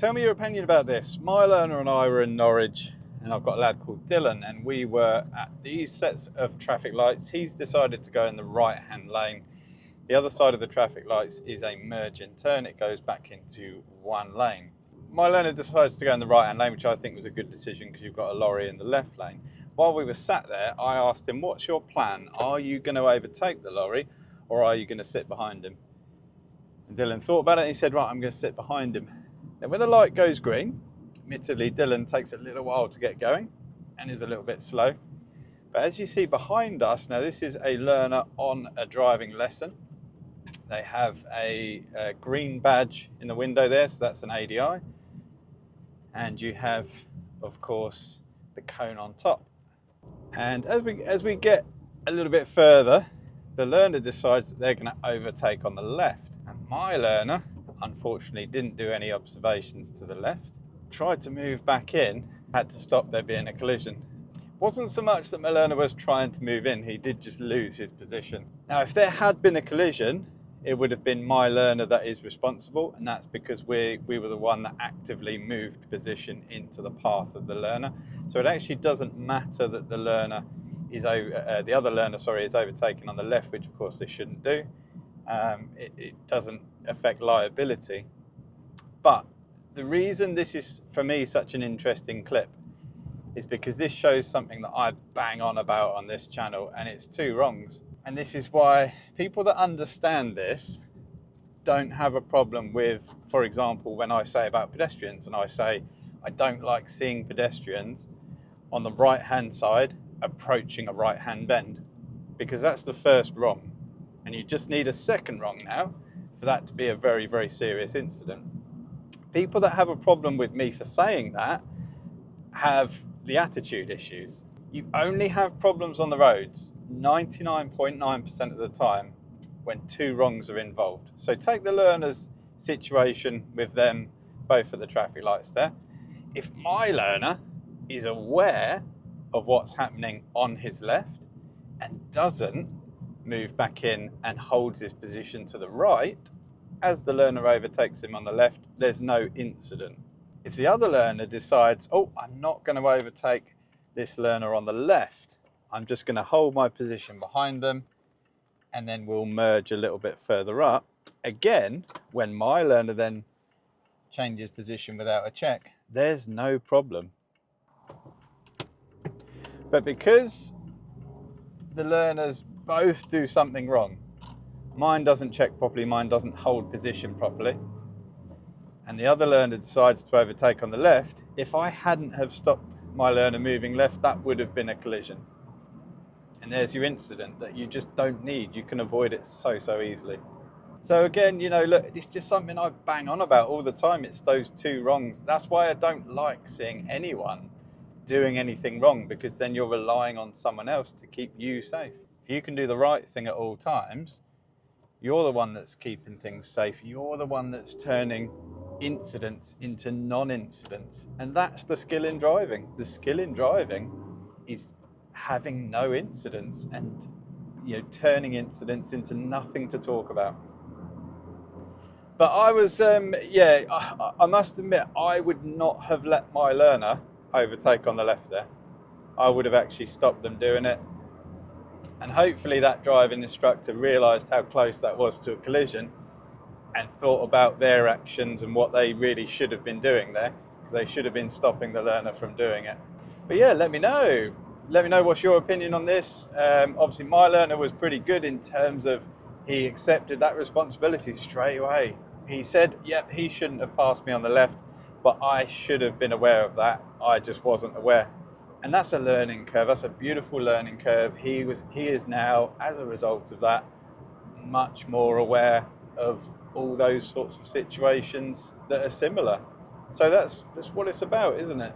Tell me your opinion about this. My learner and I were in Norwich, and I've got a lad called Dylan, and we were at these sets of traffic lights. He's decided to go in the right-hand lane. The other side of the traffic lights is a merge and turn. It goes back into one lane. My learner decides to go in the right-hand lane, which I think was a good decision because you've got a lorry in the left lane. While we were sat there, I asked him, what's your plan? Are you going to overtake the lorry or are you going to sit behind him? And Dylan thought about it and he said, right, I'm going to sit behind him. Now when the light goes green, admittedly Dylan takes a little while to get going and is a little bit slow. But as you see behind us, now this is a learner on a driving lesson. They have a green badge in the window there, so that's an ADI. And you have, of course, the cone on top. And as we get a little bit further, the learner decides that they're going to overtake on the left. And my learner, unfortunately, didn't do any observations to the left, tried to move back in, had to stop there being a collision. It wasn't so much that my learner was trying to move in, he did just lose his position. Now, if there had been a collision, it would have been my learner that is responsible, and that's because we were the one that actively moved position into the path of the learner. So it actually doesn't matter that the learner is the other learner, is overtaken on the left, which of course they shouldn't do. It doesn't affect liability. But the reason this is, for me, such an interesting clip is because this shows something that I bang on about on this channel, and it's two wrongs. And this is why people that understand this don't have a problem with, for example, when I say about pedestrians, and I say I don't like seeing pedestrians on the right-hand side approaching a right-hand bend, because that's the first wrong. And you just need a second wrong now for that to be a very, very serious incident. People that have a problem with me for saying that have the attitude issues. You only have problems on the roads 99.9% of the time when two wrongs are involved. So take the learner's situation with them both at the traffic lights there. If my learner is aware of what's happening on his left and doesn't move back in and holds his position to the right, as the learner overtakes him on the left, there's no incident. If the other learner decides, oh, I'm not going to overtake this learner on the left, I'm just going to hold my position behind them and then we'll merge a little bit further up. Again, when my learner then changes position without a check, there's no problem. But because the learners both do something wrong, mine doesn't check properly, mine doesn't hold position properly, and the other learner decides to overtake on the left, if I hadn't have stopped my learner moving left, that would have been a collision. And there's your incident that you just don't need. You can avoid it so easily. So again, you know, look, it's just something I bang on about all the time. It's those two wrongs. That's why I don't like seeing anyone doing anything wrong, because then you're relying on someone else to keep you safe. If you can do the right thing at all times, you're the one that's keeping things safe. You're the one that's turning incidents into non-incidents. And that's the skill in driving. The skill in driving is having no incidents and, you know, turning incidents into nothing to talk about. But I was, I must admit, I would not have let my learner overtake on the left there. I would have actually stopped them doing it. And hopefully that driving instructor realised how close that was to a collision and thought about their actions and what they really should have been doing there, because they should have been stopping the learner from doing it. But yeah, let me know. Let me know what's your opinion on this. Obviously my learner was pretty good in terms of he accepted that responsibility straight away. He said, yep, he shouldn't have passed me on the left, but I should have been aware of that. I just wasn't aware. And that's a learning curve. That's a beautiful learning curve. He is now, as a result of that, much more aware of all those sorts of situations that are similar. So that's what it's about, isn't it?